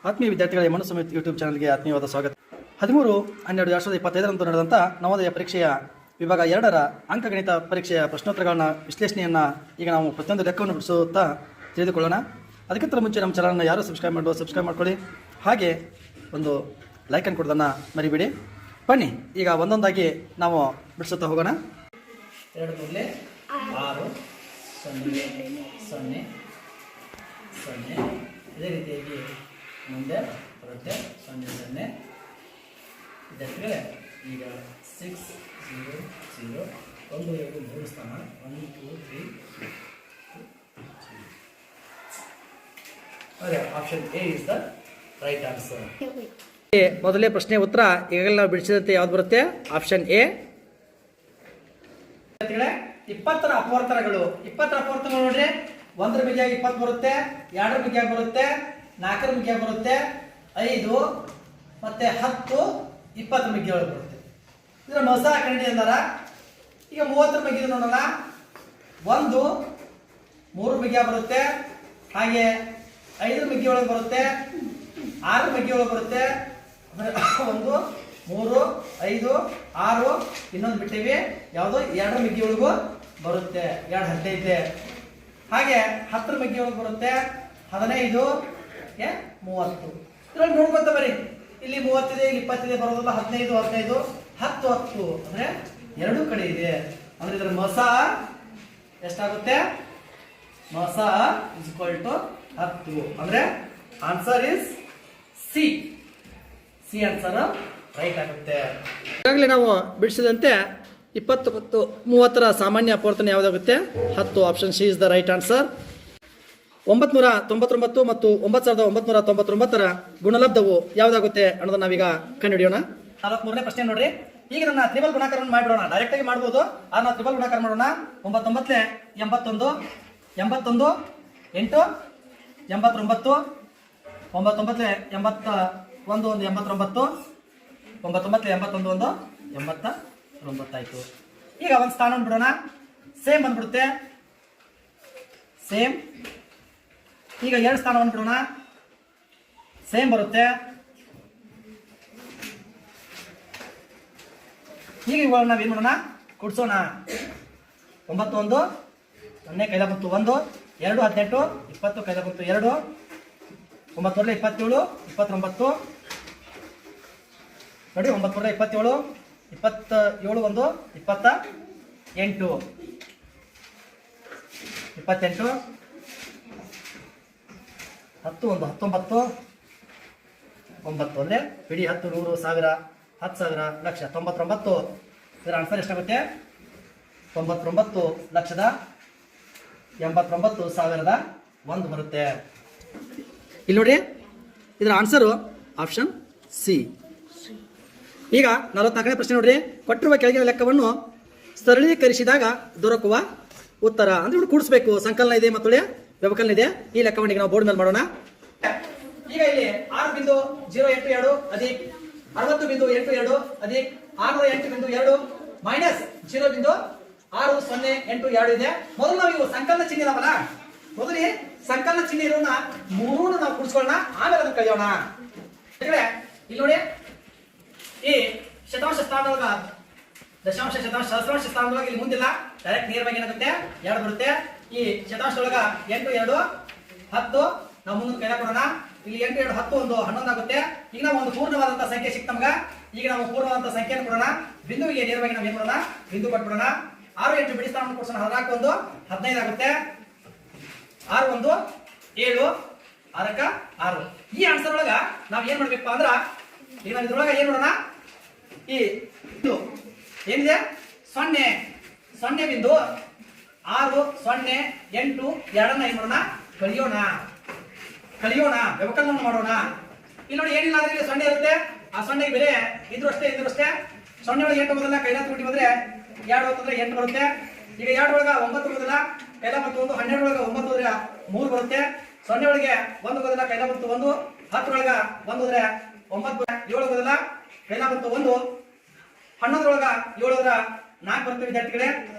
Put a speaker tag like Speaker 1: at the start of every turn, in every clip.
Speaker 1: ಆತ್ಮೀಯ ವಿದ್ಯಾರ್ಥಿಗಳ ಮನಸ್ಸು ಯೂಟ್ಯೂಬ್ ಚಾನಲ್ಗೆ ಆತ್ಮೀಯವಾದ ಸ್ವಾಗತ. 13/12/2025 ನಡೆದಂಥ ನವೋದಯ ಪರೀಕ್ಷೆಯ ವಿಭಾಗ 2ರ ಅಂಕಗಣಿತ ಪರೀಕ್ಷೆಯ ಪ್ರಶ್ನೋತ್ತರಗಳನ್ನ ವಿಶ್ಲೇಷಣೆಯನ್ನು ಈಗ ನಾವು ಪ್ರತಿಯೊಂದು ಲೆಕ್ಕವನ್ನು ಬಿಡಿಸುತ್ತಾ ತಿಳಿದುಕೊಳ್ಳೋಣ. ಅದಕ್ಕಿಂತ ಮುಂಚೆ ನಮ್ಮ ಚಾನಲ್ನ ಯಾರು ಸಬ್ಸ್ಕ್ರೈಬ್ ಮಾಡ್ಕೊಳ್ಳಿ, ಹಾಗೆ ಒಂದು ಲೈಕನ್ನು ಕೊಡೋದನ್ನು ಮರಿಬೇಡಿ. ಬನ್ನಿ ಈಗ ಒಂದೊಂದಾಗಿ ನಾವು ಬಿಡಿಸುತ್ತಾ ಹೋಗೋಣ. 2 ಮೂರಲೆ 6 0 0 0 ಇದೇ ರೀತಿಯಾಗಿ ಮುಂದೆ ಬರುತ್ತೆ 0 0 ವಿದ್ಯಾರ್ಥಿಗಳೇ. ಈಗ 6 0 0 1 2 3 ಸ್ಥಾನ 1 2 3 ಅದೇ option A is the right answer. ಮೊದಲೇ ಪ್ರಶ್ನೆ ಉತ್ತರ ಈಗಾಗಲೇ ನಾವು ಬಿಡಿಸಿದಂತೆ ಯಾವ್ದು ಬರುತ್ತೆ? Option A. 20ರ ಅಪವರ್ತನಗಳು. 20ರ ಅಪವರ್ತನಗಳು ನೋಡ್ರಿ, 1ರ ಮಿಗಿಯಾಗಿ 20 ಬರುತ್ತೆ, 2ರ ಮಿಗಿಯಾಗಿ ಬರುತ್ತೆ, 4ರ ಮಿಗಿಯಾಗಿ ಬರುತ್ತೆ, 5 ಮತ್ತೆ 10 20ರ ಮಿಗಿಯೊಳಗೆ ಬರುತ್ತೆ. ಇದರ ಮೊಸ ಕಂಡಿ ಅಂದಾರ. ಈಗ 30ರ ಮಿಗಿದು ನೋಡೋಣ. 1 3ರ ಮಿಗಿಯಾಗಿ ಬರುತ್ತೆ, ಹಾಗೆ 5ರ ಮಿಗಿಯೊಳಗೆ ಬರುತ್ತೆ, 6ರ ಮಿಗಿಯೊಳಗೆ ಬರುತ್ತೆ. 1 3 5 6 ಇನ್ನೊಂದು ಬಿಟ್ಟಿವಿ, ಯಾವುದು 2ರ ಮಿಗಿಯೊಳಗೂ ಬರುತ್ತೆ, 2 15. ಹಾಗೆ 10ರ ಮಿಗಿಯೊಳಗೆ ಬರುತ್ತೆ, 15 30. ಇದ್ರಲ್ಲಿ ನೋಡ್ಕೊಂತ ಬರೀ, ಇಲ್ಲಿ 30 ಇದೆ, ಇಲ್ಲಿ 20 ಇದೆ, ಬರೋದಲ್ಲ 15 15 10 10 ಅಂದ್ರೆ 2 ಕಡೆ ಇದೆ. ಅಂದ್ರೆ ಇದರ ಮೊಸ ಎಷ್ಟಾಗುತ್ತೆ? ಮೊಸ ಇಸ್ ಈಕ್ವಲ್ ಟು 10. ಅಂದ್ರೆ answer is C. C answer right ಆಗುತ್ತೆ. ಈಗಾಗಲೇ ನಾವು ಬಿಡಿಸಿದಂತೆ 20 ಮತ್ತು 30ರ ಸಾಮಾನ್ಯ ಅಪವರ್ತನ ಯಾವುದಾಗುತ್ತೆ? 10. Option C is the right answer. 999 ಮತ್ತು 9999ರ ಗುಣಲಬ್ಧವು ಯಾವುದಾಗುತ್ತೆ ಅನ್ನೋದನ್ನ ನಾವೀಗ ಕಂಡುಹಿಡಿಯೋಣ. 43ನೇ ಪ್ರಶ್ನೆ ನೋಡ್ರಿ. ಈಗ ನನ್ನ ತ್ರಿಬಲ್ ಗುಣಾಕಾರವನ್ನು ಮಾಡಿಬಿಡೋಣ. ಡೈರೆಕ್ಟ್ ಆಗಿ ಮಾಡ್ಬೋದು, ಆದ್ರೆ ನಾವು ತ್ರಿಬಲ್ ಗುಣಾಕಾರ ಮಾಡೋಣ. 9 9 81 8 89 9 81 1 89 9 81 1 89 ಆಯ್ತು. ಈಗ ಒಂದು ಸ್ಥಾನ ಬಿಡೋಣ, ಸೇಮ್ ಬಂದ್ಬಿಡುತ್ತೆ, ಸೇಮ್. ಈಗ 2 ಸ್ಥಾನವನ್ನು ಬಿಡೋಣ, ಸೇಮ್ ಬರುತ್ತೆ. ಈಗ ಇವಾಗ ನಾವೇನು ಮಾಡೋಣ? ಕೂಡ್ಸೋಣ. 9 1 0 ಕೈಲ ಬಂತು 1 2 18 20 ಕೈಲ ಬಂತು 2 9 27 29 ನೋಡಿ. 9 27 27 1 28 28 10 1 19 9 ಅಂದರೆ ಇಡೀ 10 100 1000 10,000 ಲಕ್ಷ 99. ಇದರ ಆನ್ಸರ್ ಎಷ್ಟಾಗುತ್ತೆ? 99,89,1 ಬರುತ್ತೆ. ಇಲ್ಲಿ ನೋಡಿ, ಇದರ ಆನ್ಸರು ಆಪ್ಷನ್ ಸಿ. ಈಗ 44ನೇ ಪ್ರಶ್ನೆ ನೋಡ್ರಿ. ಕೊಟ್ಟಿರುವ ಕೆಳಗಿನ ಲೆಕ್ಕವನ್ನು ಸರಳೀಕರಿಸಿದಾಗ ದೊರಕುವ ಉತ್ತರ. ಅಂದ್ರೆ ಇವ್ರು ಕೂಡಿಸ್ಬೇಕು. ಸಂಕಲನ ಇದೆ ಮತ್ತು ವ್ಯವಕಲನ ಇದೆ. ಈ ಲೆಕ್ಕವನ್ನು ನಾವು ಬೋರ್ಡ್ ಮೇಲೆ ಮಾಡೋಣ. ಈಗ ಇಲ್ಲಿ 6.082 ಅಧಿಕ್ 60.82 ಅಧಿಕ್ 608.2 ಮೈನಸ್ 0.6082 ಇದೆ. ಮೊದಲು ನಾವು ಇವು ಸಂಕಲನ ಚಿಹ್ನೆ ಇದಾವಲ್ಲ, ಮೊದಲು ಸಂಕಲನ ಚಿಹ್ನೆ ಇರೋಣ 3 ನಾವು ಕೂಡಿಸ್ಕೊಳ್ಳೋಣ, ಆಮೇಲೆ ಅದನ್ನು ಕಳೆಯೋಣ. ಇಲ್ಲಿ ನೋಡಿ, ಈ ಶತಾಂಶ ಸ್ಥಾನದೊಳಗ ದಶಾಂಶ ಶತಾಂಶ ಸಹಸ್ರಾಂಶ ಸ್ಥಾನದೊಳಗೆ ಇಲ್ಲಿ ಮುಂದಿಲ್ಲ, ಡೈರೆಕ್ಟ್ ನೇರವಾಗಿ ಏನಾಗುತ್ತೆ? 2 ಬರುತ್ತೆ. ಈ ಶತಾಂಶದೊಳಗ 8 2 10 ನಾವು ಮುಂದೆ ಕೈಲ ಕೊಡೋಣ. ಇಲ್ಲಿ 8 2 10 1 11 ಆಗುತ್ತೆ. ಈಗ ನಾವು ಒಂದು ಪೂರ್ಣವಾದಂತಹ ಸಂಖ್ಯೆ ಸಿಕ್ತ ನಮ್ಗ. ಈಗ ನಾವು ಪೂರ್ಣವಾದಂತಹ ಸಂಖ್ಯೆಯನ್ನು ಕೊಡೋಣ. ಬಿಂದುವಿಗೆ ನೇರವಾಗಿ ನಾವು ಏನ್ ಮಾಡೋಣ? ಬಿಂದು ಕೊಟ್ಬಿಡೋಣ. 6 8 ಬಿಡಿ ಸ್ಥಾನವನ್ನು ಕೊಡ್ಸೋಣ. 14 1 15 ಆಗುತ್ತೆ. 6 1 7 6 6. ಈ ಆನ್ಸರ್ ಒಳಗ ನಾವ್ ಏನ್ ಮಾಡ್ಬೇಕಪ್ಪ ಅಂದ್ರ, ಈಗ ನಾವು ಇದ್ರೊಳಗ ಏನ್ ಮಾಡೋಣ? ಈ ಏನಿದೆ 0 0 ಬಿಂದು 6 0 8 2 ಏನ್ ಮಾಡೋಣ? ಕಳಿಯೋಣ, ವ್ಯವಕಲನ ಮಾಡೋಣ. ಇಲ್ಲಿ ನೋಡಿ, ಏನಿಲ್ಲ ಅಂದ್ರೆ ಇಲ್ಲಿ 0 ಇರುತ್ತೆ. ಆ 0ಗೆ ಬೆಲೆ ಇದ್ರು ಅಷ್ಟೇ 0 ಒಳಗೆ 8 ಬದಲ ಕೈಲ ತುಟಿ ಬಂದ್ರೆ 2 ಹೊತ್ತಂದ್ರೆ 8 ಬರುತ್ತೆ. ಈಗ 2 ಒಳಗ 9 ಬದಲ ಕೈಲ ಬಂತು 1, 12 ಒಳಗ 9 ಹೋದ್ರೆ 3 ಬರುತ್ತೆ. 0 ಒಳಗೆ 1 ಬದಲ ಕೈಲ ಬಂತು 1, 10 ಒಳಗ 1 ಹೋದ್ರೆ 9, 7 ಬದಲ ಕೈಲ ಬಂತು 1, 11 ಒಳಗ 7 ಹೋದ್ರೆ 4 ಬರುತ್ತೆ ವಿದ್ಯಾರ್ಥಿಗಳೇ.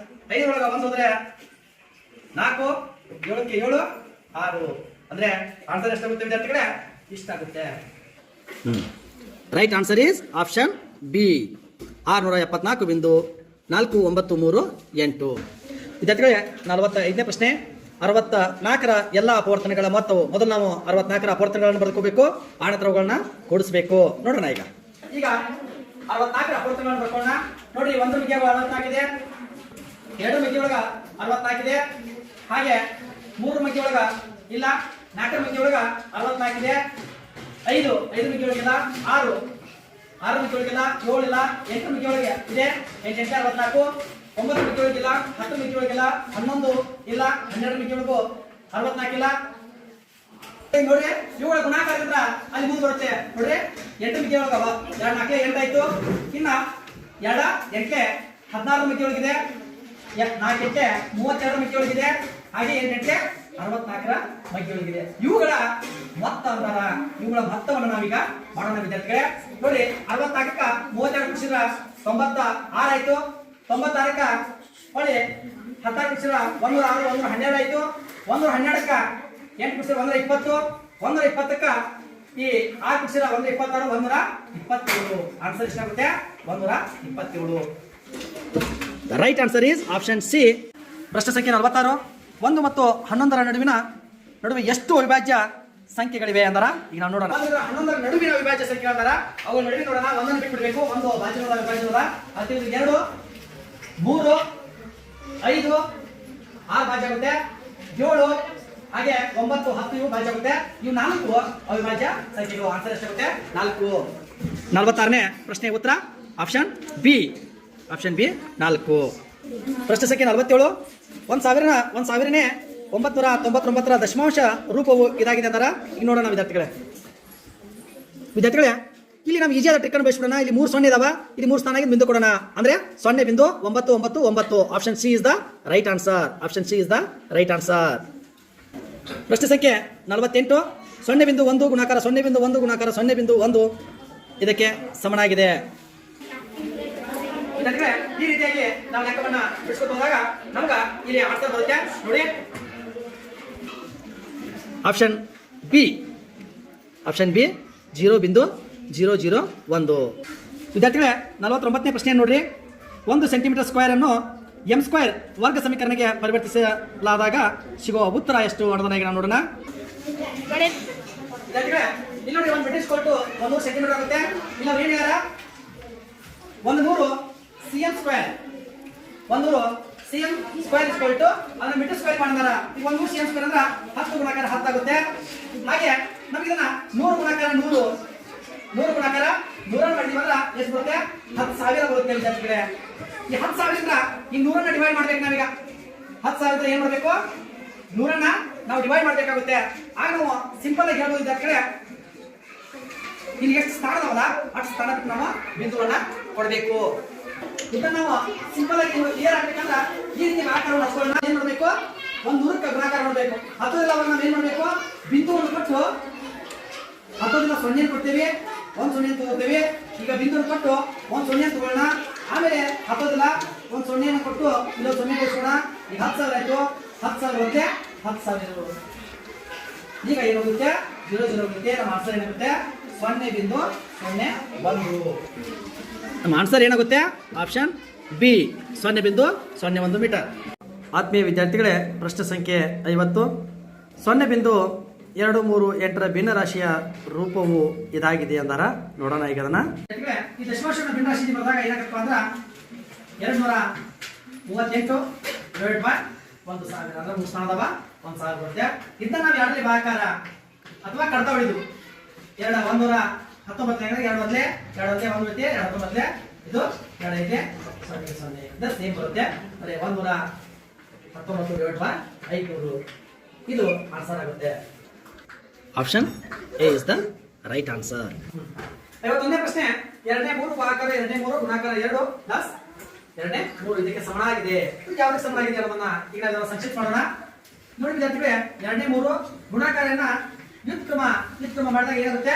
Speaker 1: 5 ಒಳಗ 1 ಹೋದ್ರೆ 4, 7ಕ್ಕೆ 7 6. ಅಂದ್ರೆ ಆನ್ಸರ್ ಎಷ್ಟಾಗುತ್ತೆ ವಿದ್ಯಾರ್ಥಿಗಳೇ? ಇಷ್ಟಾಗುತ್ತೆ.
Speaker 2: Right answer is option B 674.493 ವಿದ್ಯಾರ್ಥಿಗಳೇ 45ನೇ ಪ್ರಶ್ನೆ 64ರ ಎಲ್ಲ ಅಪವರ್ತನಗಳ ಮೊತ್ತವು ಮೊದಲು ನಾವು 64ರ ಅಪವರ್ತನಗಳನ್ನು ಬರ್ಕೋಬೇಕು, ಆನಂತರ ಅವುಗಳನ್ನ ಕೂಡಿಸಬೇಕು. ನೋಡೋಣ ಈಗ
Speaker 1: 64ರ ಅಪವರ್ತನಗಳನ್ನು ಬರ್ಕೊಳ್ಳೋಣ. ನೋಡಿ, ಒಂದು ಮಿತಿಯೊಳಗ 64 ಇದೆ, ಎರಡು ಮಿತಿಯೊಳಗ 64 ಇದೆ, ಹಾಗೆ ಮೂರು ಮಿತಿಯೊಳಗ ಇಲ್ಲ, ನಾಲ್ಕರ ಮಿತಿಯೊಳಗ 64 ಇದೆ, ಐದು ಮಿತಿಯೊಳಗಿಲ್ಲ, ಆರು ಮಿತಿಯೊಳಗಿಲ್ಲ, 7 ಇಲ್ಲ, 8 ಮಿತಿಯೊಳಗೆ ಇದೆ, 8 64, 9 ಮಿತಿಯೊಳಗಿಲ್ಲ, 10 ಮಿತಿಯೊಳಗಿಲ್ಲ, 11 ಇಲ್ಲ, 12 ಮಿತಿಯೊಳಗೂ 64 ಇಲ್ಲ. ನೋಡ್ರಿ, ಇವುಗಳ ಗುಣಾಕಾರದಿಂದ ಅಲ್ಲಿ ಮುಂದೆ ಬರುತ್ತೆ. ನೋಡ್ರಿ, 8 ಮಿತಿಯೊಳಗ 2 4 8 ಆಯ್ತು, ಇನ್ನ 2 8 16 ಮಿತಿಯೊಳಗಿದೆ, 4 8 32 ಮಿತಿಯೊಳಗಿದೆ, ಹಾಗೆ 8 64ರ ಮಧ್ಯೊಳಗಿದೆ. ಇವುಗಳ ಮೊತ್ತ ಅಂತಾರ. ಇವುಗಳ ಮೊತ್ತವನ್ನು ನಾವೀಗ ಮಾಡೋಣ ವಿದ್ಯಾರ್ಥಿಗಳೇ. ನೋಡಿ, 64ಕ್ಕ 32 ಕೂಡಿಸಿದ್ರ 96 ಆಯ್ತು, 96ಕ್ಕ ಹೊಳ್ಳಿ 16 ಕೂಡಿಸಿದ್ರ 106, 112 ಆಯ್ತು, 112ಕ್ಕ 8 ಕೂಡಿಸಿದ್ರ 120, 120ಕ್ಕ ಈ 6 ಕೂಡಿಸಿದ್ರ 126, 127. ಆನ್ಸರ್ ಎಷ್ಟಾಗುತ್ತೆ? 127.
Speaker 2: The right answer is option C.
Speaker 1: ಪ್ರಶ್ನೆ ಸಂಖ್ಯೆ 46. 1 ಮತ್ತು 11ರ ನಡುವೆ ಎಷ್ಟು ಅವಿಭಾಜ್ಯ ಸಂಖ್ಯೆಗಳಿವೆ ಅಂದಾರ ಈಗ ನಾವು ನೋಡೋಣ. 11ರ ನಡುವಿನ ಅವಿಭಾಜ್ಯ ಸಂಖ್ಯೆ ಅಂದಾರ ಅವುಗಳ ನಡುವೆ ನೋಡೋಣ. ಒಂದನ್ನು ಬಿಟ್ಬಿಡ್ಬೇಕು, ಒಂದು ಭಾಜ್ಯದ ಅವಿಭಾಜ್ಯದ ಅದು 2 3 5 6 ಭಾಜ್ಯ ಆಗುತ್ತೆ, 7 ಹಾಗೆ 9 10 ಇವು ಭಾಜ್ಯ ಆಗುತ್ತೆ. ಇವು 4 ಅವಿಭಾಜ್ಯ ಸಂಖ್ಯೆಗಳು. ಆನ್ಸರ್ ಎಷ್ಟಾಗುತ್ತೆ? 4.
Speaker 2: 46ನೇ ಪ್ರಶ್ನೆ ಉತ್ತರ ಆಪ್ಷನ್ ಬಿ 4. ಪ್ರಶ್ನೆ ಸಂಖ್ಯೆ 47. 1,000ನೇ 999ರ ದಶಮಾಂಶ ರೂಪವು ಇದಾಗಿದೆ ಅಂತಾರ ಈಗ ನೋಡೋಣ ವಿದ್ಯಾರ್ಥಿಗಳೇ. ಇಲ್ಲಿ ನಾವು ಈಜಿಯಾದ ಟ್ರಿಕ್ ಅನ್ನು ಬಳಸ್ಬಿಡೋಣ. ಇಲ್ಲಿ 3 0 ಇದಾವ, ಇಲ್ಲಿ 3 ಸ್ಥಾನಕ್ಕೆ ಬಿಂದು ಕೊಡೋಣ. ಅಂದ್ರೆ 0.999. Option C is the right answer. ಪ್ರಶ್ನೆ ಸಂಖ್ಯೆ 48. 0.1 ಗುಣಾಕಾರ 0.1 ಗುಣಾಕಾರ 0.1 ಇದಕ್ಕೆ ಸಮನಾಗಿದೆ.
Speaker 1: ಈ ರೀತಿಯಾಗಿ ನಾವು ಲೆಕ್ಕವನ್ನ ಬಿಡಿಸ್ಕೊಂಡು ಹೋದಾಗ ನಮ್ಗ ಇಲ್ಲಿ ಆನ್ಸರ್ ಬರುತ್ತೆ. ನೋಡಿ,
Speaker 2: ಆಪ್ಷನ್ ಬಿ 0.001. ವಿದ್ಯಾರ್ಥಿಗಳೇ 49ನೇ ಪ್ರಶ್ನೆ ನೋಡ್ರಿ. 1 ಸೆಂಟಿಮೀಟರ್ ಸ್ಕ್ವೇರ್ ಅನ್ನು m² ವರ್ಗ ಸಮೀಕರಣಕ್ಕೆ ಪರಿವರ್ತಿಸಲಾದಾಗ ಸಿಗುವ ಉತ್ತರ ಎಷ್ಟು ಅನ್ನೋದನ್ನ ಈಗ ನಾವು ನೋಡೋಣ. ಇಲ್ಲಿ ನೋಡಿ, 1 ಮೀಟರ್ ಸ್ಕ್ವೇರ್ 100 ಸೆಂಟಿಮೀಟರ್ ಆಗುತ್ತೆ. ಇಲ್ಲ ಏನು ಯಾರ 100 cm ಸ್ಕ್ವೇರ್ 100 cm ಸ್ಕ್ವೇರ್ ಅದನ್ನ ಮೀಟರ್ ಸ್ಕ್ವೇರ್ ಮಾಡಿದಾರ. ಈಗ 100 cm ಸ್ಕ್ವೇರ್ ಅಂದ್ರೆ 10 ಗುಣಾಕಾರ 10 ಆಗುತ್ತೆ. ಹಾಗೆ ನಮಗೆ ಇದನ್ನ 100 ಗುಣಾಕಾರ 100 ಗುಣಾಕಾರ 100 ಮಾಡಿದೀವಲ್ಲ ಎಷ್ಟು ಬರುತ್ತೆ? 10,000 ಬರುತ್ತೆ ವಿದ್ಯಾರ್ಥಿಗಳೇ. ಈ 10,000ರಿಂದ ಈ 100ನ್ನ ಡಿವೈಡ್ ಮಾಡ್ಬೇಕು. ನಾವೀಗ 10,000 ಏನ್ ಮಾಡ್ಬೇಕು? 100ನ್ನ ನಾವು ಡಿವೈಡ್ ಮಾಡ್ಬೇಕಾಗುತ್ತೆ. ಆಗ ನಾವು ಸಿಂಪಲ್ ಆಗಿ ಹೇಳ್ಬೋದು ವಿದ್ಯಾರ್ಥಿಗಳೇ, ಇಲ್ಲಿ ಎಷ್ಟು ಸ್ಥಾನ ಅದಾವಲ್ಲ ಅಷ್ಟು ಸ್ಥಾನಕ್ಕೆ ನಾವು ಬಿಂದುಗಳನ್ನ ಕೊಡಬೇಕು. ಇದನ್ನ ನಾವು ಸಿಂಪಲ್ ಆಗಿ ಕ್ಲಿಯರ್ ಆಗ್ಬೇಕಂದ್ರೆ ಈ ರೀತಿ ಆಕಾರವನ್ನು ಹಚ್ಕೊಳ್ಳೋಣ. ಏನ್ ಮಾಡಬೇಕು? 100ಕ್ಕೆ ಗುಣಾಕಾರ ಮಾಡಬೇಕು. 10 ನಾವು ಏನ್ ಮಾಡಬೇಕು? ಬಿಂದುವನ್ನು ಕೊಟ್ಟು 10ರಿಂದ 0 ಕೊಡ್ತೇವೆ, 1 0 ತಗೋತೇವೆ. ಈಗ ಬಿಂದುವನ್ನು ಕೊಟ್ಟು 1 0 ತಗೊಳ್ಳೋಣ. ಆಮೇಲೆ 10ರಿಂದ 1 0 ಕೊಟ್ಟು ಇಲ್ಲೊಂದು 0 ಕೊಡ್ಸೋಣ. ಈಗ 10,000 ಆಯ್ತು. 10,000 ಬಂತೆ 10,000. ಈಗ ಏನಾಗುತ್ತೆ? 0 0 ಬರುತ್ತೆ. ನಮ್ಮ ಆನ್ಸರ್ ಏನಾಗುತ್ತೆ? 0.01. ನಮ್ಮ ಆನ್ಸರ್ ಏನಾಗುತ್ತೆ? Option B 0.01 metre. ಆತ್ಮೀಯ ವಿದ್ಯಾರ್ಥಿಗಳೇ, ಪ್ರಶ್ನೆ ಸಂಖ್ಯೆ 50. 0.238ರ ಭಿನ್ನರಾಶಿಯ ರೂಪವು ಇದಾಗಿದೆ ಅಂದಾರ ನೋಡೋಣ ಈಗ ಅದನ್ನ.
Speaker 1: ಈ ದಶಮಾಂಶದ ಭಿನ್ನರಾಶಿ ಬರೆದಾಗ ಏನಾಗತ್ತಪ್ಪ ಅಂದ್ರೆ 238 ಡಿವೈಡ್ ಬೈ 1,000 ಅಂದ್ರೆ 3 ಸ್ಥಾನ ಅದಾವ, 1,000 ಬರುತ್ತೆ. ಇದನ್ನ ನಾವು ಎರಡನೇ ಭಾಗಾಕಾರ ಅಥವಾ ಕಡ್ತ ಹೊಡಿದು 119 2 ಮೊದಲೇ 1 ಮೊದಲೇ 1 ಬರುತ್ತೆ, 2 ಮೊದಲೇ ಇದು 2 ಐತೆ 0 0 ಇದು ಸೇಮ್ ಬರುತ್ತೆ. ಅಂದ್ರೆ 119 ಡಿವೈಡ್ ಬೈ 500 ಇದು ಆನ್ಸರ್ ಆಗುತ್ತೆ.
Speaker 2: Option A is the right answer.
Speaker 1: 51ನೇ ಪ್ರಶ್ನೆ. 2ನೇ 3 ಭಾಗಾಕಾರ 2ನೇ 3 ಗುಣಾಕಾರ 2 ಪ್ಲಸ್ 2ನೇ 3 ಇದಕ್ಕೆ ಸಮನಾಗಿದೆ. ಇದು ಯಾವುದಕ್ಕೆ ಸಮನಾಗಿದೆ ಅನ್ನೋದನ್ನ ಈಗ ನಾವು ಸಂಕ್ಷಿಪ್ತ ಮಾಡೋಣ. ನೋಡಿ ವಿದ್ಯಾರ್ಥಿಗಳೇ, 2ನೇ 3 ಗುಣಾಕಾರನ ವ್ಯುತ್ಕ್ರಮ ಮಾಡಿದಾಗ ಏನಾಗುತ್ತೆ?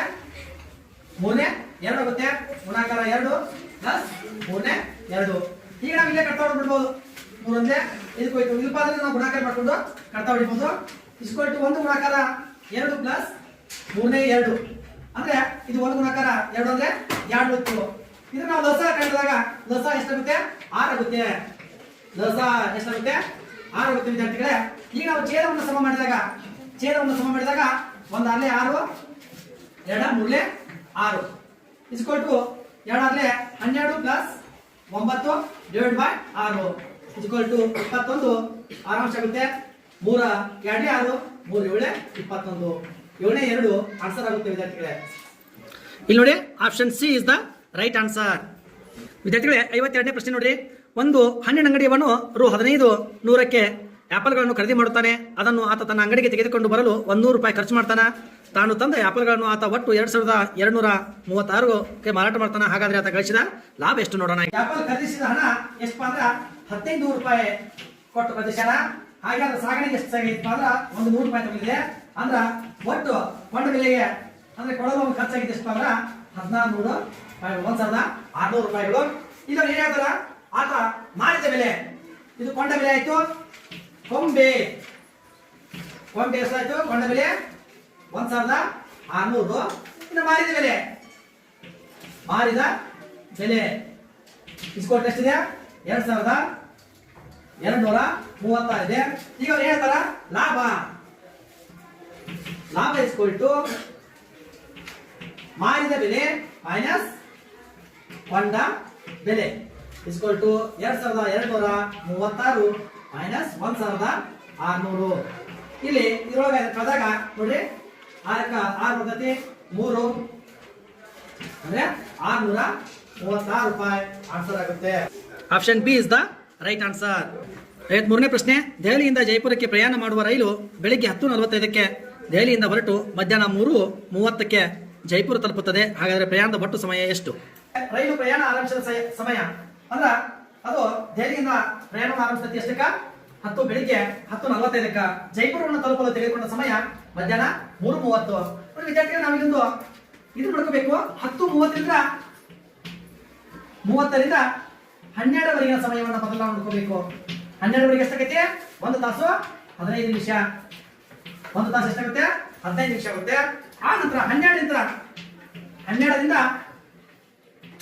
Speaker 1: 3ನೇ 2 ಆಗುತ್ತೆ. ಗುಣಾಕಾರ 2 ಪ್ಲಸ್ 3ನೇ 2. ಈಗ ನಾವು ಇಲ್ಲೇ ಕಡ್ತಾ ಹೊಡ್ಬಿಡ್ಬೋದು. 3 ಒಂದೇ ಇದಕ್ಕೆ ಹೋಯ್ತು. ಇಲ್ಪಾದ್ರೆ ನಾವು ಗುಣಾಕಾರ ಮಾಡ್ಕೊಂಡು ಕಡ್ತಾ ಹೊಡಿಬೋದು. ಇಸ್ಕೊಲ್ ಟು 1 ಗುಣಾಕಾರ 2 ಪ್ಲಸ್
Speaker 2: ಮೂರನೇ 2 ಅಂದ್ರೆ ಇದು 1 ಗುಣಾಕಾರ 2 ಅಂದ್ರೆ 2 ಹೊತ್ತು. ಇದು ನಾವು ಲಸ ಕಂಡಿದಾಗ ಲಸ ಎಷ್ಟಾಗುತ್ತೆ 6 ಆಗುತ್ತೆ. ಲಸ ಎಷ್ಟಾಗುತ್ತೆ 6 ಆಗುತ್ತೆ ವಿದ್ಯಾರ್ಥಿಗಳೇ. ಈಗ ನಾವು ಛೇದವನ್ನು ಸಮ ಮಾಡಿದಾಗ ಒಂದು ಅಲ್ಲೇ 6 2 ಮೂರಲೆ 6 ಇಸ್ಕೊಲ್ ಟು 2 ಆದ್ರೆ 12 plus 9 divide by 6 is equal to 21 ಆರಾಂಶ ಆಗುತ್ತೆ. 3 2 6 3 7 21 7ನೇ 2 ಆನ್ಸರ್ ಆಗುತ್ತೆ ವಿದ್ಯಾರ್ಥಿಗಳೇ. ಇಲ್ಲಿ ನೋಡಿ option C is the right answer. ವಿದ್ಯಾರ್ಥಿಗಳೇ 52ನೇ ಪ್ರಶ್ನೆ ನೋಡ್ರಿ. ಒಂದು ಹಣ್ಣಿನ ಅಂಗಡಿಯವನು ರು 15 ಆಪಲ್ಗಳನ್ನು ಖರೀದಿ ಮಾಡುತ್ತಾನೆ. ಅದನ್ನು ಆತ ತನ್ನ ಅಂಗಡಿಗೆ ತೆಗೆದುಕೊಂಡು ಬರಲು 100 ರೂಪಾಯಿ ಖರ್ಚು ಮಾಡ್ತಾನೆ. ತಾನು ತಂದ ಆಪಲ್ಗಳನ್ನು ಆತ ಒಟ್ಟು 2236ಕ್ಕೆ ಮಾರಾಟ ಮಾಡ್ತಾನೆ. ಹಾಗಾದ್ರೆ ಆತ ಗಳಿಸಿದ ಲಾಭ ಎಷ್ಟು ನೋಡೋಣ. ಆಪಲ್ ಖರೀದಿಸಿದ ಹಣ ಎಷ್ಟು ಅಂದ್ರೆ 1500 ರೂಪಾಯಿ ಕೊಟ್ಟು ಖರೀದಿಸ್ಯಾನ. ಹಾಗಾದ್ರೆ ಸಾಗಣೆಗೆ ಎಷ್ಟು ಆಗಿತ್ತು ಅಂದ್ರೆ 100 ರೂಪಾಯಿ ತಗೊಂಡಿದೆ. ಅಂದ್ರ ಒಟ್ಟು ಕೊಂಡ ಬೆಲೆಗೆ ಅಂದ್ರೆ ಕೊಡಲು ಒಂದು ಖರ್ಚಾಗಿದ್ದು ಎಷ್ಟು ಅಂದ್ರೆ 1400 1600 ರೂಪಾಯಿಗಳು. ಇದು ಏನ್ ಹೇಳ್ತಾರ ಆತ ಮಾರಿದ ಬೆಲೆ. ಇದು ಕೊಂಡ ಬೆಲೆ ಆಯ್ತು. ಕೊಂಬೆ ಎಷ್ಟಾಯ್ತು? ಕೊಂಡ ಬೆಲೆ 1600. ಇನ್ನು ಮಾರಿದ ಬೆಲೆ ಇಸ್ಕೊಟ್ಟು ಎಷ್ಟಿದೆ? 2236 ಇದೆ. ಈಗ ಅವ್ರು ಹೇಳ್ತಾರ ಲಾಭ ಇಸ್ಕೊಟ್ಟು ಮಾರಿದ ಬೆಲೆ ಮೈನಸ್ ಕೊಂಡ ಬೆಲೆ ಇಸ್ಕೊಟ್ಟು 2236 ಮೈನಸ್ 1600. ಇಲ್ಲಿ ಇದ್ರೊಳಗೆ ಕಳೆದಾಗ ನೋಡ್ರಿ 6 ಬರ್ತೈತಿ 3 ಅಂದ್ರೆ 636 ರೂಪಾಯಿ ಆನ್ಸರ್ ಆಗುತ್ತೆ. Option B is the right answer. 53ನೇ ಪ್ರಶ್ನೆ. ದೆಹಲಿಯಿಂದ ಜೈಪುರಕ್ಕೆ ಪ್ರಯಾಣ ಮಾಡುವ ರೈಲು ಬೆಳಿಗ್ಗೆ 10:45ಕ್ಕೆ ದೆಹಲಿಯಿಂದ ಹೊರಟು ಮಧ್ಯಾಹ್ನ 3:30ಕ್ಕೆ ಜೈಪುರ ತಲುಪುತ್ತದೆ. ಹಾಗಾದ್ರೆ ಪ್ರಯಾಣದ ಒಟ್ಟು ಸಮಯ ಎಷ್ಟು? ರೈಲು ಪ್ರಯಾಣ ಆರಂಭಿಸಿದ ಸಮಯ ಅಂದ್ರ ಅದು ದೆಹಲಿಯಿಂದ ಪ್ರಯಾಣ ಆರಂಭಿಸಿದ ಎಷ್ಟಕ್ಕ? ಬೆಳಿಗ್ಗೆ 10:45ಕ್ಕ. ಜೈಪುರವನ್ನು ತಲುಪಲು ತೆಗೆದುಕೊಂಡ ಸಮಯ ಮಧ್ಯಾಹ್ನ 3:30. ವಿದ್ಯಾರ್ಥಿಗಳು ನಾವು ಇದೊಂದು ಇದು ಮಾಡ್ಕೋಬೇಕು. 10:30ರಿಂದ 12ವರೆಗಿನ ಸಮಯವನ್ನು ಬದಲಾವಣೆ ಮಾಡ್ಕೋಬೇಕು. 12ವರೆಗೆ ಎಷ್ಟಾಗತ್ತೆ? 1 ತಾಸು 15 ನಿಮಿಷ. 1 ತಾಸು ಎಷ್ಟಾಗುತ್ತೆ? 15 ನಿಮಿಷ ಆಗುತ್ತೆ. ಆ ನಂತರ 12ರಿಂದ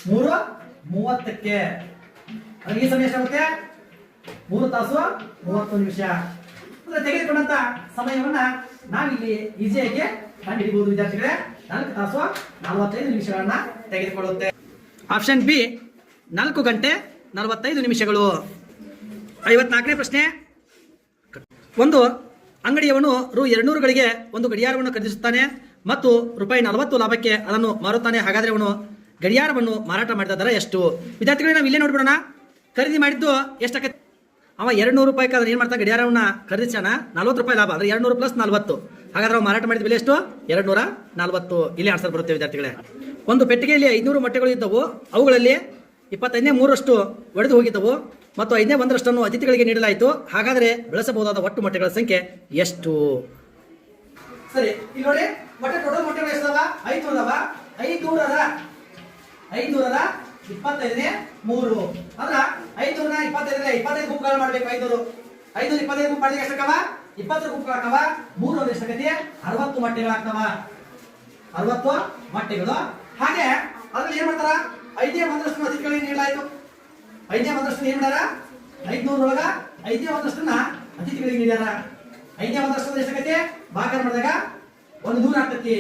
Speaker 2: 3:30ಕ್ಕೆ ಈ ಸಮಯ ಎಷ್ಟಾಗುತ್ತೆ? 3 ತಾಸು 30 ನಿಮಿಷ. ತೆಗೆದುಕೊಂಡಂತ ಸಮಯವನ್ನ ನಾವಿಲ್ಲಿ ಈಸಿಯಾಗಿ ಕಂಡುಹಿಡಿಯಬಹುದು ವಿದ್ಯಾರ್ಥಿಗಳೇ. 4 ತಾಸು 45 ನಿಮಿಷಗಳನ್ನ ತೆಗೆದುಕೊಳ್ಳುತ್ತೆ. ಆಪ್ಷನ್ ಬಿ 4 ಗಂಟೆ 45 ನಿಮಿಷಗಳು. 54ನೇ ಪ್ರಶ್ನೆ. ಒಂದು ಅಂಗಡಿಯವನು ರು 200ಗಳಿಗೆ ಒಂದು ಗಡಿಯಾರವನ್ನು ಖರೀದಿಸುತ್ತಾನೆ ಮತ್ತು ರೂಪಾಯಿ 40 ಲಾಭಕ್ಕೆ ಅದನ್ನು ಮಾರುತ್ತಾನೆ. ಹಾಗಾದ್ರೆ ಅವನು ಗಡಿಯಾರವನ್ನು ಮಾರಾಟ ಮಾಡಿದ ದರ ಎಷ್ಟು? ವಿದ್ಯಾರ್ಥಿಗಳೇ ನಾವು ಇಲ್ಲೇ ನೋಡ್ಬಿಡೋಣ. ಖರೀದಿ ಮಾಡಿದ್ದು ಎಷ್ಟಾಗತ್ತೆ? ಅವ 200 ರೂಪಾಯಿಗೆ ಅದನ್ನ ಏನ್ ಮಾಡ್ತಾನೆ? ಗಡಿಯಾರವನ್ನ ಖರೀದಿಸಾನ 40 ರೂಪಾಯಿ ಲಾಭ ಅಂದ್ರೆ 200 ಪ್ಲಸ್ 40. ಹಾಗಾದ್ರೆ ನಾವು ಮಾರಾಟ ಮಾಡಿದ ಬೆಲೆ ಎಷ್ಟು? 240. ಇಲ್ಲಿ ಆನ್ಸರ್ ಬರುತ್ತೆ ವಿದ್ಯಾರ್ಥಿಗಳೇ. ಒಂದು ಪೆಟ್ಟಿಗೆಯಲ್ಲಿ 500 ಮೊಟ್ಟೆಗಳು ಇದ್ದವು. ಅವುಗಳಲ್ಲಿ 25ನೇ 3ರಷ್ಟು ಒಡೆದು ಹೋಗಿದ್ದವು ಮತ್ತು 5ನೇ 1ರಷ್ಟನ್ನು ಅತಿಥಿಗಳಿಗೆ ನೀಡಲಾಯಿತು. ಹಾಗಾದ್ರೆ ಬೆಳೆಸಬಹುದಾದ ಒಟ್ಟು ಮೊಟ್ಟೆಗಳ ಸಂಖ್ಯೆ ಎಷ್ಟು? ಸರಿ, ಇಲ್ಲಿ ನೋಡಿ ಮೊಟ್ಟೆ ಟೋಟಲ್ ಮೊಟ್ಟೆಗಳು ಎಷ್ಟಿದಾವ? 500 ಅದಾವ. 500ರ 25ನೇ 3 ಅಂದ್ರ 500ನ 25ರಲ್ಲಿ 25 ಗುಂಪುಗಳು ಮಾಡ್ಬೇಕು. 500 25 ಗುಂಪು ಮಾಡಿದ್ರೆ ಎಷ್ಟಾಗವ? 20 ಗುಂಪುಗಳು ಆಗ್ತಾವ. 3 ಅಂದ್ರೆ ಎಷ್ಟಾಗತ್ತೆ? 60 ಮೊಟ್ಟೆಗಳಾಗ್ತಾವ. 60 ಮೊಟ್ಟೆಗಳು. ಹಾಗೆ ಅದ್ರಲ್ಲಿ ಏನ್ ಮಾಡ್ತಾರ? 5ನೇ 1ರಷ್ಟು ಅತಿಥಿಗಳಿಗೆ ನೀಡಲಾಯಿತು. 5ನೇ 1ರಷ್ಟು ಏನ್ ಮಾಡ್ಯಾರ? 500ರೊಳಗ 5ನೇ 1ರಷ್ಟನ್ನ ಅತಿಥಿಗಳಿಗೆ ನೀಡ್ಯಾರ. 5ನೇ 1ರಷ್ಟು ಎಷ್ಟಾಗತ್ತೆ? ಭಾಗಾಕಾರ ಮಾಡಿದಾಗ 100 ಆಗ್ತೈತಿ.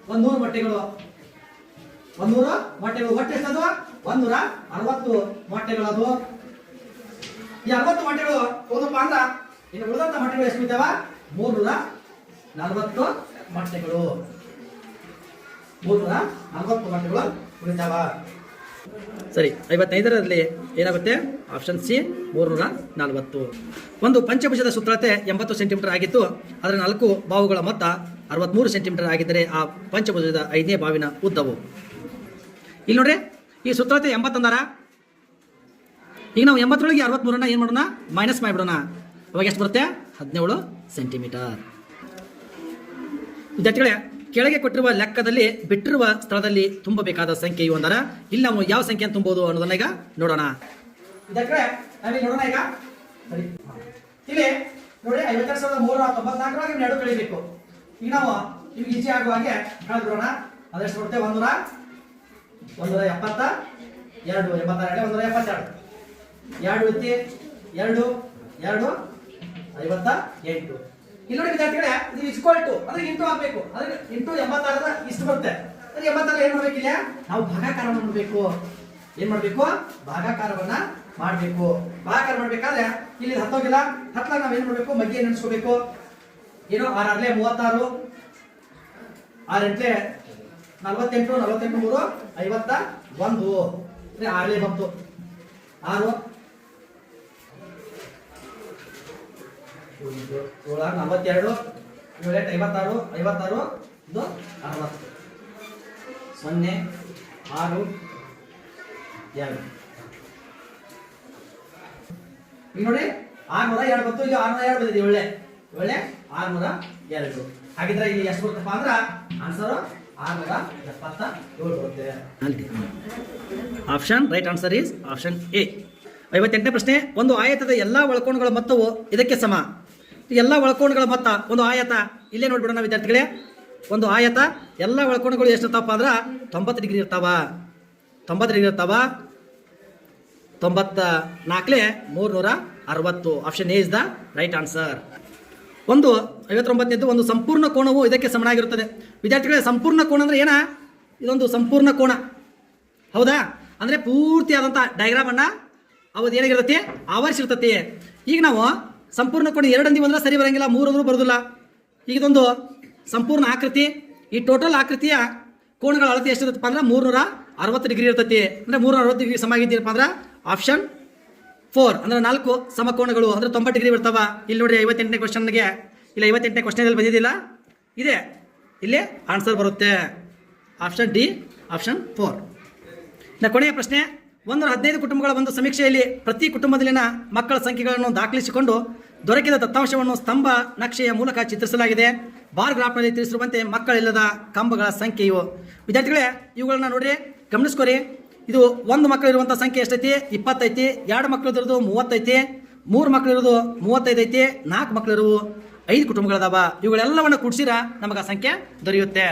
Speaker 2: 100 ಮೊಟ್ಟೆಗಳು. 100 ಮೊಟ್ಟೆಗಳು. ಒಟ್ಟು ಎಷ್ಟದು? 160 ಮೊಟ್ಟೆಗಳದು. ಈ 60 ಮೊಟ್ಟೆಗಳು ಹೋದಪ್ಪ ಅಂದ್ರ ಇನ್ನು ಉಳಿದಂತ ಮೊಟ್ಟೆಗಳು ಎಷ್ಟು ಇದ್ದಾವ? 340 ಮೊಟ್ಟೆಗಳು. 340 ಮೊಟ್ಟೆಗಳು ಉಳಿತಾವ. ಸರಿ, 55ರಲ್ಲಿ ಏನಾಗುತ್ತೆ? Option C 340. ಒಂದು ಪಂಚಭುಜದ ಸುತ್ತಳತೆ 80 ಸೆಂಟಿಮೀಟರ್ ಆಗಿತ್ತು. ಅದರ 4 ಬಾವುಗಳ ಮೊತ್ತ 63 ಸೆಂಟಿಮೀಟರ್ ಆಗಿದ್ದರೆ ಆ ಪಂಚಭುಜದ 5ನೇ ಬಾವಿನ ಉದ್ದವು. ಇಲ್ಲಿ ನೋಡ್ರಿ, ಈ ಸುತ್ತಳತೆ 80 ಅಂದಾರ. ಈಗ ನಾವು 80ರೊಳಗೆ 63ನ್ನ ಏನ್ ಮಾಡೋಣ? ಮೈನಸ್ ಮಾಡಿಬಿಡೋಣ. ಅವಾಗ ಎಷ್ಟು ಬರುತ್ತೆ? 17 ಸೆಂಟಿಮೀಟರ್. ವಿದ್ಯಾರ್ಥಿಗಳೇ, ಕೆಳಗೆ ಕೊಟ್ಟಿರುವ ಲೆಕ್ಕದಲ್ಲಿ ಬಿಟ್ಟಿರುವ ಸ್ಥಳದಲ್ಲಿ ತುಂಬಬೇಕಾದ ಸಂಖ್ಯೆಯು ಅಂದಾರ. ಇಲ್ಲಿ ನಾವು ಯಾವ ಸಂಖ್ಯೆಯನ್ನು ತುಂಬಬಹುದು ಅನ್ನೋದನ್ನ ಈಗ ನೋಡೋಣ. ವಿದ್ಯಾರ್ಥಿಗಳೇ, ನಾವಿಲ್ಲಿ ನೋಡೋಣ. ಈಗ ಸರಿ, ಇಲ್ಲಿ ನೋಡಿ 52,394 2 ಕಳಿಬೇಕು. ಈಗ ನಾವು ನಿಮ್ಗೆ ಈಜಿ ಆಗುವ ಹಾಗೆ ಹೇಳ್ಬಿಡೋಣ. ಅದೆಷ್ಟು ಬರುತ್ತೆ? 172 172 2 ಉಳಿತಿ 2 2 58. ಇಲ್ಲಿ ನೋಡಿ ವಿದ್ಯಾರ್ಥಿಗಳೇ, ಇದು ಇಸ್ಕ್ವಲ್ ಟು ಅಂದ್ರೆ ಇಂಟು ಆಗಬೇಕು. ಅಂದ್ರೆ ಇಂಟು 86 ಇಷ್ಟು ಬರುತ್ತೆ. 86 ಏನ್ ಮಾಡ್ಬೇಕಿಲ್ಲ, ನಾವು ಭಾಗಾಕಾರವನ್ನು ಮಾಡಬೇಕು. ಏನ್ ಮಾಡ್ಬೇಕು? ಭಾಗಾಕಾರವನ್ನ ಮಾಡಬೇಕು. ಭಾಗಾಕಾರ ಮಾಡ್ಬೇಕಾದ್ರೆ ಇಲ್ಲಿ ಹತ್ತೋಗಿಲ್ಲ, ಹತ್ತಲಾಗ ನಾವ್ ಏನ್ ಮಾಡ್ಬೇಕು? ಮಗ್ಗೆ ನೆನೆಸ್ಕೋಬೇಕು. ಏನು 6 6 36 6 8 48 48 3 51 6 ಬಂತು. 6 7 42 7 56 56 ಇದು 60 0 6 2 ಈಗ ನೋಡಿ 602 ಬಂತು. ಇಲ್ಲಿ 602 ಬಂದಿದೆ. ಒಳ್ಳೆ 602. ಹಾಗಿದ್ರೆ ಇಲ್ಲಿ ಎಷ್ಟು ಬರುತ್ತಪ್ಪ ಅಂದ್ರೆ ಆನ್ಸರ್ 677 ಬರುತ್ತೆ.
Speaker 1: Option right answer is option A. 58ನೇ ಪ್ರಶ್ನೆ, ಒಂದು ಆಯತದ ಎಲ್ಲಾ ಒಳಕೋನಗಳ ಮೊತ್ತವು ಇದಕ್ಕೆ ಸಮ. ಎಲ್ಲ ಒಳಕೋನಗಳ ಮೊತ್ತ ಒಂದು ಆಯತ ಇಲ್ಲೇ ನೋಡ್ಬಿಡೋಣ ವಿದ್ಯಾರ್ಥಿಗಳೇ. ಒಂದು ಆಯತ ಎಲ್ಲ ಒಳಕೋನಗಳು ಎಷ್ಟಿರ್ತಾವಪ್ಪ ಅಂದ್ರೆ 90 ಡಿಗ್ರಿ ಇರ್ತಾವ. 90 ಡಿಗ್ರಿ ಇರ್ತಾವ. 94 360. Option A is the right answer. ಒಂದು 59ನೇದು, ಒಂದು ಸಂಪೂರ್ಣ ಕೋನವು ಇದಕ್ಕೆ ಸಮನಾಗಿರುತ್ತದೆ. ವಿದ್ಯಾರ್ಥಿಗಳೇ, ಸಂಪೂರ್ಣ ಕೋನ ಅಂದ್ರೆ ಏನ? ಇದೊಂದು ಸಂಪೂರ್ಣ ಕೋನ, ಹೌದಾ? ಅಂದ್ರೆ ಪೂರ್ತಿಯಾದಂಥ ಡಯಾಗ್ರಾಮನ್ನು ಅವತ್ತು ಏನಾಗಿರ್ತತಿ? ಆವರಿಸಿರ್ತತಿ. ಈಗ ನಾವು ಸಂಪೂರ್ಣ ಕೋನ 2 ಅಂದಿವಿ ಅಂದ್ರೆ ಸರಿ ಬರಂಗಿಲ್ಲ, 3 ಅಂದ್ರೂ ಬರೋದಿಲ್ಲ. ಈಗ ಇದೊಂದು ಸಂಪೂರ್ಣ ಆಕೃತಿ. ಈ ಟೋಟಲ್ ಆಕೃತಿಯ ಕೋನಗಳ ಅಳತೆ ಎಷ್ಟಿರುತ್ತಪ್ಪ ಅಂದ್ರೆ 360 ಡಿಗ್ರಿ ಇರ್ತತಿ. ಅಂದ್ರೆ 360 ಡಿಗ್ರಿ ಸಮ ಆಗಿದ್ದೀರಪ್ಪ ಅಂದ್ರೆ ಆಪ್ಷನ್ 4 ಅಂದ್ರೆ 4 ಸಮಕೋನಗಳು ಅಂದ್ರೆ 90 ಡಿಗ್ರಿ ಬರ್ತಾವ. ಇಲ್ಲಿ ನೋಡಿ 58ನೇ ಕ್ವಶನ್ಗೆ, ಇಲ್ಲ 58ನೇ ಕ್ವಶನ್ ಬಂದಿದ್ದಿಲ್ಲ, ಇದೆ ಇಲ್ಲಿ ಆನ್ಸರ್ ಬರುತ್ತೆ. Option D, option 4. ಕೊನೆಯ ಪ್ರಶ್ನೆ, 115 ಕುಟುಂಬಗಳ ಒಂದು ಸಮೀಕ್ಷೆಯಲ್ಲಿ ಪ್ರತಿ ಕುಟುಂಬದಲ್ಲಿನ ಮಕ್ಕಳ ಸಂಖ್ಯೆಗಳನ್ನು ದಾಖಲಿಸಿಕೊಂಡು ದೊರಕಿದ ದತ್ತಾಂಶವನ್ನು ಸ್ತಂಭ ನಕ್ಷೆಯ ಮೂಲಕ ಚಿತ್ರಿಸಲಾಗಿದೆ. ಬಾರ್ ಗ್ರಾಫ್ನಲ್ಲಿ ತಿಳಿಸಿರುವಂತೆ ಮಕ್ಕಳಿಲ್ಲದ ಕಂಬಗಳ ಸಂಖ್ಯೆಯು. ವಿದ್ಯಾರ್ಥಿಗಳೇ, ಇವುಗಳನ್ನ ನೋಡ್ರಿ, ಗಮನಿಸ್ಕೋರಿ. ಇದು ಒಂದು ಮಕ್ಕಳು ಇರುವಂಥ ಸಂಖ್ಯೆ ಎಷ್ಟೈತಿ? 20 ಐತಿ. 2 ಮಕ್ಕಳು ಇರೋದು 30 ಐತಿ. 3 ಮಕ್ಕಳು ಇರೋದು 35 ಐತಿ. 4 ಮಕ್ಕಳು ಇರುವ 5 ಕುಟುಂಬಗಳದಾವ. ಇವುಗಳೆಲ್ಲವನ್ನು ಕೂಡಿಸಿರ ನಮಗೆ ಆ ಸಂಖ್ಯೆ ದೊರೆಯುತ್ತೆ.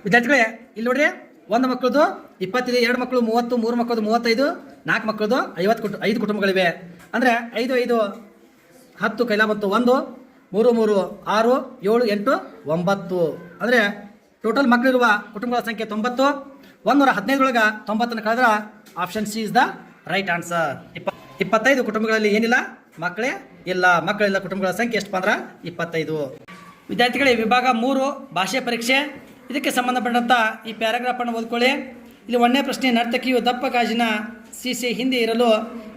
Speaker 1: ವಿದ್ಯಾರ್ಥಿಗಳೇ, ಇಲ್ಲಿ ನೋಡ್ರಿ, 1 ಮಕ್ಕಳದು 20 ಇದೆ, 2 ಮಕ್ಕಳು 30, 3 ಮಕ್ಕಳದು 35, 4 ಮಕ್ಕಳದು 5 ಕುಟುಂಬಗಳಿವೆ. ಅಂದರೆ 5 5 10 ಕೈಲ ಬಂತು 1, 3 3 6 7 8 9. ಅಂದರೆ ಟೋಟಲ್ ಮಕ್ಕಳಿರುವ ಕುಟುಂಬಗಳ ಸಂಖ್ಯೆ 90. 115 90 ಕಳೆದ್ರೆ option C is the right answer. 25 ಕುಟುಂಬಗಳಲ್ಲಿ ಏನಿಲ್ಲ, ಮಕ್ಕಳೇ ಇಲ್ಲ. ಮಕ್ಕಳಿಲ್ಲ ಕುಟುಂಬಗಳ ಸಂಖ್ಯೆ ಎಷ್ಟಪ್ಪ ಅಂದ್ರೆ 25. ವಿದ್ಯಾರ್ಥಿಗಳೇ, ವಿಭಾಗ 3 ಭಾಷೆ ಪರೀಕ್ಷೆ, ಇದಕ್ಕೆ ಸಂಬಂಧಪಟ್ಟಂಥ ಈ ಪ್ಯಾರಾಗ್ರಾಫನ್ನು ಓದ್ಕೊಳ್ಳಿ. ಇಲ್ಲಿ 1ನೇ ಪ್ರಶ್ನೆ, ನರ್ತಕಿಯು ದಪ್ಪ ಗಾಜಿನ ಸೀಸೆ ಹಿಂದೆ ಇರಲು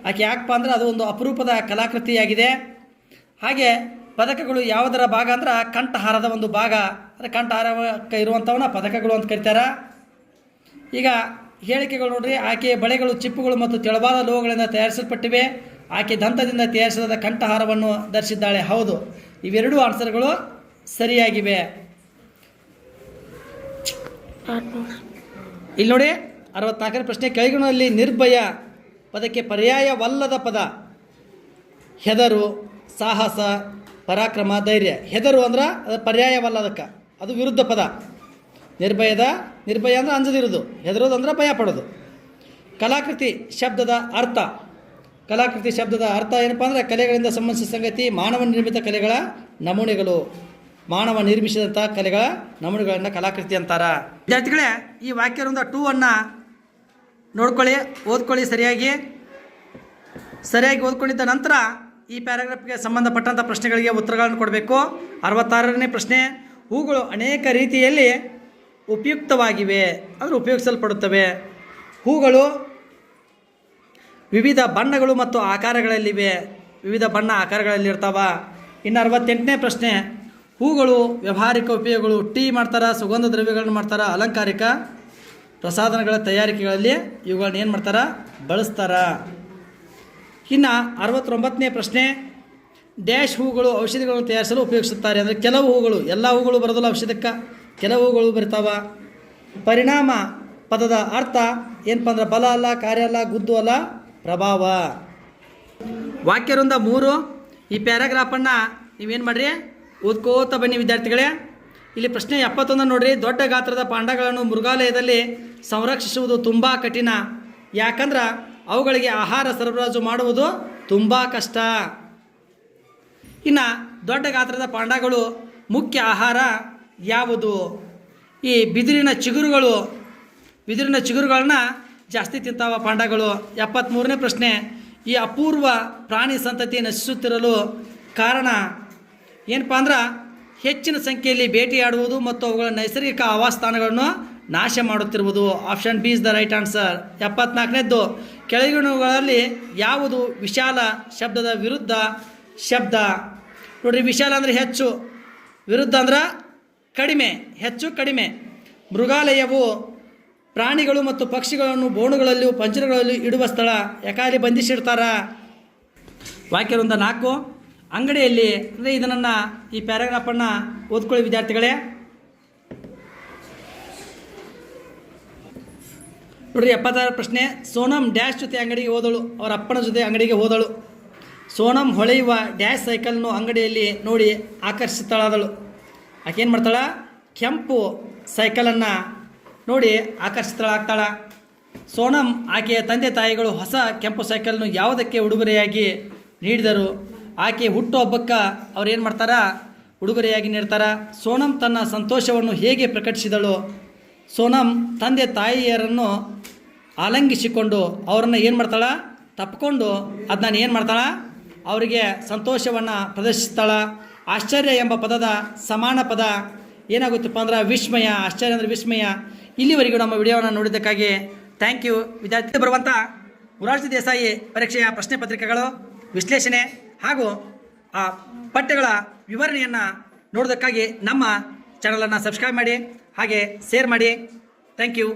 Speaker 1: ಆಕೆ ಯಾಕಪ್ಪ ಅಂದ್ರೆ ಅದು ಒಂದು ಅಪರೂಪದ ಕಲಾಕೃತಿಯಾಗಿದೆ. ಹಾಗೆ ಪದಕಗಳು ಯಾವುದರ ಭಾಗ ಅಂದ್ರೆ ಕಂಠಹಾರದ ಒಂದು ಭಾಗ. ಅಂದರೆ ಕಂಠಹಾರಕ್ಕೆ ಇರುವಂಥವನ್ನ ಪದಕಗಳು ಅಂತ ಕರೀತಾರೆ. ಈಗ ಹೇಳಿಕೆಗಳು ನೋಡ್ರಿ, ಆಕೆಯ ಬಳೆಗಳು ಚಿಪ್ಪುಗಳು ಮತ್ತು ತೆಳುವಾದ ಲೋಹಗಳಿಂದ ತಯಾರಿಸಲ್ಪಟ್ಟಿವೆ. ಆಕೆ ದಂತದಿಂದ ತಯಾರಿಸಿದ ಕಂಠಹಾರವನ್ನು ಧರಿಸಿದ್ದಾಳೆ. ಹೌದು, ಇವೆರಡೂ ಆನ್ಸರ್ಗಳು ಸರಿಯಾಗಿವೆ. ಇಲ್ಲಿ ನೋಡಿ 64ನೇ ಪ್ರಶ್ನೆ, ಕೆಳಗಿನಲ್ಲಿ ನಿರ್ಭಯ ಪದಕ್ಕೆ ಪರ್ಯಾಯವಲ್ಲದ ಪದ ಹೆದರು, ಸಾಹಸ, ಪರಾಕ್ರಮ, ಧೈರ್ಯ. ಹೆದರು ಅಂದ್ರೆ ಅದು ಪರ್ಯಾಯವಲ್ಲದಕ್ಕೆ, ಅದು ವಿರುದ್ಧ ಪದ. ನಿರ್ಭಯ ಅಂದ್ರೆ ಅಂಜದಿರೋದು, ಹೆದರೋದು ಅಂದ್ರೆ ಭಯ ಪಡೋದು. ಕಲಾಕೃತಿ ಶಬ್ದದ ಅರ್ಥ. ಕಲಾಕೃತಿ ಶಬ್ದದ ಅರ್ಥ ಏನಪ್ಪ ಅಂದರೆ ಕಲೆಗಳಿಂದ ಸಂಬಂಧಿಸಿದ ಸಂಗತಿ, ಮಾನವ ನಿರ್ಮಿತ ಕಲೆಗಳ ನಮೂನೆಗಳು. ಮಾನವ ನಿರ್ಮಿಸಿದಂಥ ಕಲೆಗಳ ನಮೂನೆಗಳನ್ನು ಕಲಾಕೃತಿ ಅಂತಾರ. ವಿದ್ಯಾರ್ಥಿಗಳೇ, ಈ ವಾಕ್ಯದಿಂದ 2 ಅನ್ನು ನೋಡ್ಕೊಳ್ಳಿ, ಓದ್ಕೊಳ್ಳಿ ಸರಿಯಾಗಿ ಓದ್ಕೊಂಡಿದ್ದ ನಂತರ ಈ ಪ್ಯಾರಾಗ್ರಾಫ್ಗೆ ಸಂಬಂಧಪಟ್ಟಂಥ ಪ್ರಶ್ನೆಗಳಿಗೆ ಉತ್ತರಗಳನ್ನು ಕೊಡಬೇಕು. 66ನೇ ಪ್ರಶ್ನೆ, ಹೂಗಳು ಅನೇಕ ರೀತಿಯಲ್ಲಿ ಉಪಯುಕ್ತವಾಗಿವೆ ಅಂದರೆ ಉಪಯೋಗಿಸಲ್ಪಡುತ್ತವೆ. ಹೂಗಳು ವಿವಿಧ ಬಣ್ಣಗಳು ಮತ್ತು ಆಕಾರಗಳಲ್ಲಿವೆ. ವಿವಿಧ ಬಣ್ಣ ಆಕಾರಗಳಲ್ಲಿರ್ತಾವ. ಇನ್ನು 68ನೇ ಪ್ರಶ್ನೆ, ಹೂಗಳು ವ್ಯಾವಹಾರಿಕ ಉಪಯೋಗಗಳು. ಟೀ ಮಾಡ್ತಾರೆ, ಸುಗಂಧ ದ್ರವ್ಯಗಳನ್ನು ಮಾಡ್ತಾರೆ, ಅಲಂಕಾರಿಕ ಪ್ರಸಾಧನಗಳ ತಯಾರಿಕೆಗಳಲ್ಲಿ ಇವುಗಳನ್ನ ಏನು ಮಾಡ್ತಾರೆ? ಬಳಸ್ತಾರೆ. ಇನ್ನು 69ನೇ ಪ್ರಶ್ನೆ, ಡ್ಯಾಶ್ ಹೂಗಳು ಔಷಧಿಗಳನ್ನು ತಯಾರಿಸಲು ಉಪಯೋಗಿಸುತ್ತಾರೆ. ಅಂದರೆ ಕೆಲವು ಹೂಗಳು, ಎಲ್ಲ ಹೂಗಳು ಬರೋದಿಲ್ಲ ಔಷಧಕ್ಕೆ, ಕೆಲವು ಹೂಗಳು ಬರ್ತಾವ. ಪರಿಣಾಮ ಪದದ ಅರ್ಥ ಏನಪ್ಪ ಅಂದ್ರೆ ಬಲ ಅಲ್ಲ, ಕಾರ್ಯ ಅಲ್ಲ, ಗುದ್ದು ಅಲ್ಲ, ಪ್ರಭಾವ. ವಾಕ್ಯವೃಂದ 3, ಈ ಪ್ಯಾರಾಗ್ರಾಫನ್ನು ನೀವೇನು ಮಾಡಿರಿ? ಓದ್ಕೋತ ಬನ್ನಿ ವಿದ್ಯಾರ್ಥಿಗಳೇ. ಇಲ್ಲಿ ಪ್ರಶ್ನೆ 71 ನೋಡ್ರಿ. ದೊಡ್ಡ ಗಾತ್ರದ ಪಾಂಡಗಳನ್ನು ಮೃಗಾಲಯದಲ್ಲಿ ಸಂರಕ್ಷಿಸುವುದು ತುಂಬ ಕಠಿಣ. ಯಾಕಂದ್ರೆ ಅವುಗಳಿಗೆ ಆಹಾರ ಸರಬರಾಜು ಮಾಡುವುದು ತುಂಬ ಕಷ್ಟ. ಇನ್ನು ದೊಡ್ಡ ಗಾತ್ರದ ಪಾಂಡಗಳು ಮುಖ್ಯ ಆಹಾರ ಯಾವುದು? ಈ ಬಿದಿರಿನ ಚಿಗುರುಗಳನ್ನ ಜಾಸ್ತಿ ತಿಂತಾವ ಪಾಂಡಗಳು. 73ನೇ ಪ್ರಶ್ನೆ. ಈ ಅಪೂರ್ವ ಪ್ರಾಣಿ ಸಂತತಿ ನಶಿಸುತ್ತಿರಲು ಕಾರಣ ಏನಪ್ಪ ಅಂದ್ರೆ ಹೆಚ್ಚಿನ ಸಂಖ್ಯೆಯಲ್ಲಿ ಬೇಟೆಯಾಡುವುದು ಮತ್ತು ಅವುಗಳ ನೈಸರ್ಗಿಕ ಆವಾಸಸ್ಥಾನಗಳನ್ನು ನಾಶ ಮಾಡುತ್ತಿರುವುದು. Option B is the right answer. 74ನೇದ್ದು. ಕೆಳಗಿನವುಗಳಲ್ಲಿ ಯಾವುದು ವಿಶಾಲ ಶಬ್ದದ ವಿರುದ್ಧ ಶಬ್ದ? ನೋಡ್ರಿ, ವಿಶಾಲ ಅಂದರೆ ಹೆಚ್ಚು, ವಿರುದ್ಧ ಅಂದ್ರೆ ಕಡಿಮೆ, ಹೆಚ್ಚು ಕಡಿಮೆ. ಮೃಗಾಲಯವು ಪ್ರಾಣಿಗಳು ಮತ್ತು ಪಕ್ಷಿಗಳನ್ನು ಬೋನುಗಳಲ್ಲಿಯೂ ಪಂಜರಗಳಲ್ಲಿ ಇಡುವ ಸ್ಥಳ. ಯಾಕಾಲಿ ಬಂಧಿಸಿರ್ತಾರ? ವಾಕ್ಯ ವೃಂದ 4. ಅಂಗಡಿಯಲ್ಲಿ ಅಂದರೆ ಇದನ್ನು ಈ ಪ್ಯಾರಾಗ್ರಾಫನ್ನು ಓದ್ಕೊಳ್ಳಿ ವಿದ್ಯಾರ್ಥಿಗಳೇ. ನೋಡ್ರಿ 76 ಪ್ರಶ್ನೆ. ಸೋನಂ ಡ್ಯಾಶ್ ಜೊತೆ ಅಂಗಡಿಗೆ ಹೋದಳು. ಅವರ ಅಪ್ಪನ ಜೊತೆ ಅಂಗಡಿಗೆ ಹೋದಳು. ಸೋನಂ ಹೊಳೆಯುವ ಡ್ಯಾಶ್ ಸೈಕಲ್ನು ಅಂಗಡಿಯಲ್ಲಿ ನೋಡಿ ಆಕರ್ಷಿತಳಾದಳು. ಆಕೆ ಏನು ಮಾಡ್ತಾಳ? ಕೆಂಪು ಸೈಕಲನ್ನು ನೋಡಿ ಆಕರ್ಷಿತಳಾಗ್ತಾಳ. ಸೋನಂ ಆಕೆಯ ತಂದೆ ತಾಯಿಗಳು ಹೊಸ ಕೆಂಪು ಸೈಕಲ್ನು ಯಾವುದಕ್ಕೆ ಉಡುಗೊರೆಯಾಗಿ ನೀಡಿದರು? ಆಕೆ ಹುಟ್ಟುಹಬ್ಬಕ್ಕೆ ಅವ್ರು ಏನು ಮಾಡ್ತಾರ? ಉಡುಗೊರೆಯಾಗಿ ನೀಡ್ತಾರ. ಸೋನಂ ತನ್ನ ಸಂತೋಷವನ್ನು ಹೇಗೆ ಪ್ರಕಟಿಸಿದಳು? ಸೋನಂ ತಂದೆ ತಾಯಿಯರನ್ನು ಆಲಂಗಿಸಿಕೊಂಡು ಅವರನ್ನು ಏನು ಮಾಡ್ತಾಳ? ತಪ್ಪಿಕೊಂಡು ಅದನ್ನ ಏನು ಮಾಡ್ತಾಳ? ಅವರಿಗೆ ಸಂತೋಷವನ್ನು ಪ್ರದರ್ಶಿಸ್ತಾಳ. ಆಶ್ಚರ್ಯ ಎಂಬ ಪದದ ಸಮಾನ ಪದ ಏನಾಗುತ್ತಪ್ಪ ಅಂದ್ರೆ ವಿಸ್ಮಯ. ಆಶ್ಚರ್ಯ ಅಂದರೆ ವಿಸ್ಮಯ. ಇಲ್ಲಿವರೆಗೂ ನಮ್ಮ ವಿಡಿಯೋವನ್ನು ನೋಡಿದ್ದಕ್ಕಾಗಿ ಥ್ಯಾಂಕ್ ಯು. ವಿದ್ಯಾರ್ಥಿ ಬರುವಂಥ ಮೊರಾರ್ಜಿ ದೇಸಾಯಿ ಪರೀಕ್ಷೆಯ ಪ್ರಶ್ನೆ ಪತ್ರಿಕೆಗಳು, ವಿಶ್ಲೇಷಣೆ ಹಾಗೂ ಆ ಪಠ್ಯಗಳ ವಿವರಣೆಯನ್ನು ನೋಡೋದಕ್ಕಾಗಿ ನಮ್ಮ ಚಾನಲನ್ನು ಸಬ್ಸ್ಕ್ರೈಬ್ ಮಾಡಿ, ಹಾಗೆ ಶೇರ್ ಮಾಡಿ. Thank you.